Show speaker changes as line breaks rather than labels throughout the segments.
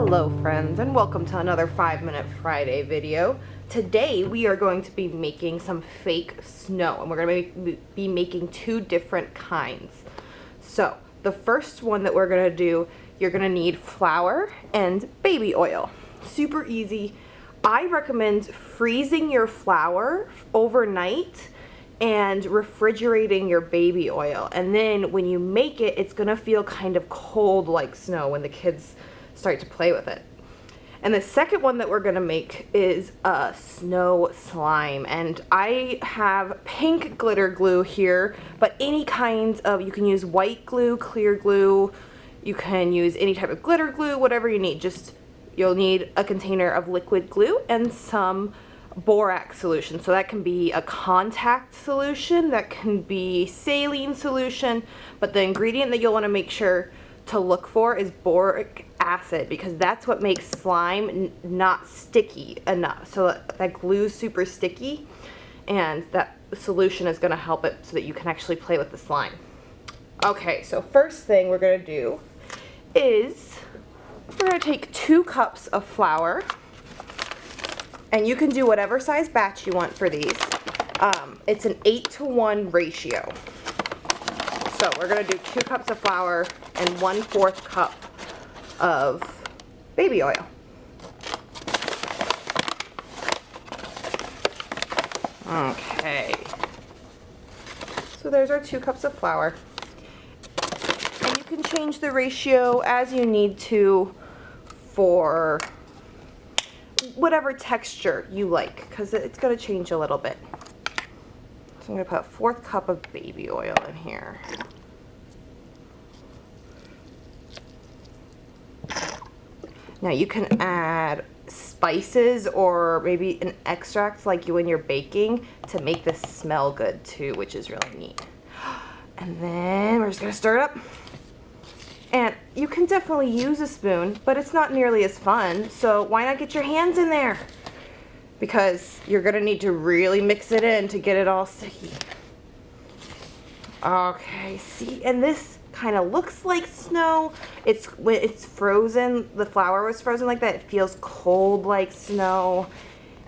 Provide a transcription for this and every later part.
Hello friends, and welcome to another 5-Minute Friday video. Today we are going to be making some fake snow, and we're going to be making two different kinds. So the first one that we're going to do, you're going to need flour and baby oil. Super easy. I recommend freezing your flour overnight and refrigerating your baby oil, and then when you make it, it's going to feel kind of cold like snow when the kids start to play with it. And the second one that we're gonna make is a snow slime, and I have pink glitter glue here, but any kinds of, you can use white glue, clear glue, you can use any type of glitter glue, whatever you need. Just, you'll need a container of liquid glue and some borax solution. So that can be a contact solution, that can be saline solution, but the ingredient that you'll want to make sure to look for is boric acid, because that's what makes slime not sticky enough. So that glue's super sticky, and that solution is going to help it so that you can actually play with the slime. Okay, so first thing we're going to do is we're going to take 2 cups of flour, and you can do whatever size batch you want for these. It's an 8-to-1 ratio. So we're going to do 2 cups of flour and 1/4 cup of baby oil. Okay. So there's our 2 cups of flour. And you can change the ratio as you need to for whatever texture you like, because it's going to change a little bit. So I'm going to put 1/4 cup of baby oil in here. Now you can add spices or maybe an extract like when you're baking to make this smell good too, which is really neat. And then we're just going to stir it up. And you can definitely use a spoon, but it's not nearly as fun, so why not get your hands in there? Because you're going to need to really mix it in to get it all sticky. Okay, see, and this kind of looks like snow. When it's frozen, the flour was frozen like that, it feels cold like snow.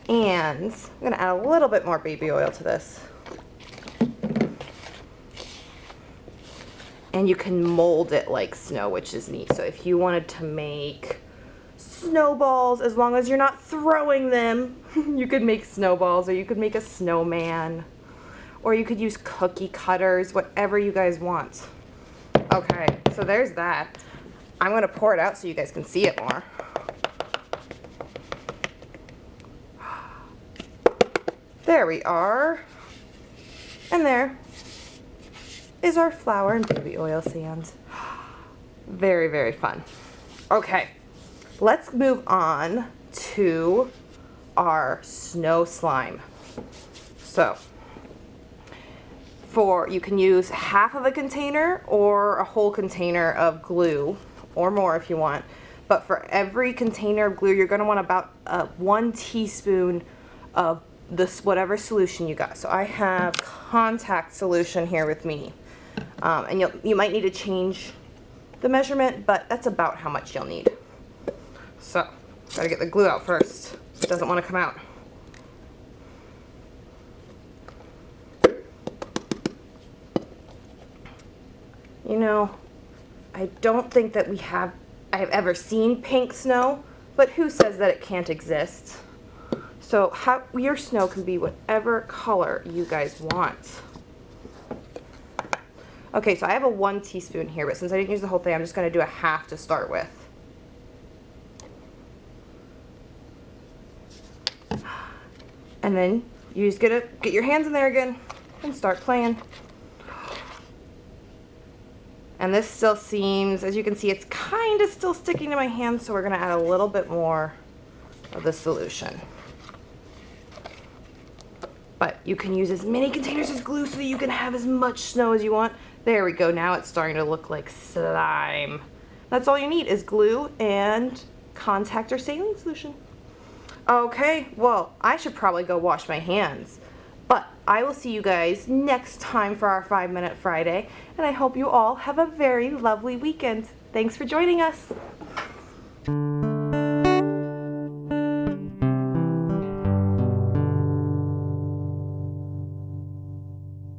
And I'm going to add a little bit more baby oil to this. And you can mold it like snow, which is neat. So if you wanted to make snowballs, as long as you're not throwing them, you could make snowballs, or you could make a snowman, or you could use cookie cutters, whatever you guys want. Okay, so there's that. I'm going to pour it out so you guys can see it more. There we are. And there is our flour and baby oil sand. Very, very fun. Okay, let's move on to our snow slime. So, you can use half of a container or a whole container of glue, or more if you want. But for every container of glue, you're going to want about 1 teaspoon of this whatever solution you got. So I have contact solution here with me, and you might need to change the measurement, but that's about how much you'll need. So gotta get the glue out first. It doesn't want to come out. You know, I don't think that I have ever seen pink snow, but who says that it can't exist? So your snow can be whatever color you guys want. Okay, so I have a 1 teaspoon here, but since I didn't use the whole thing, I'm just going to do a half to start with. And then you just get your hands in there again and start playing. And this still seems, as you can see, it's kind of still sticking to my hands, so we're going to add a little bit more of the solution. But you can use as many containers as glue so that you can have as much snow as you want. There we go, now it's starting to look like slime. That's all you need is glue and contact or saline solution. Okay, well, I should probably go wash my hands. But I will see you guys next time for our 5-Minute Friday, and I hope you all have a very lovely weekend. Thanks for joining us.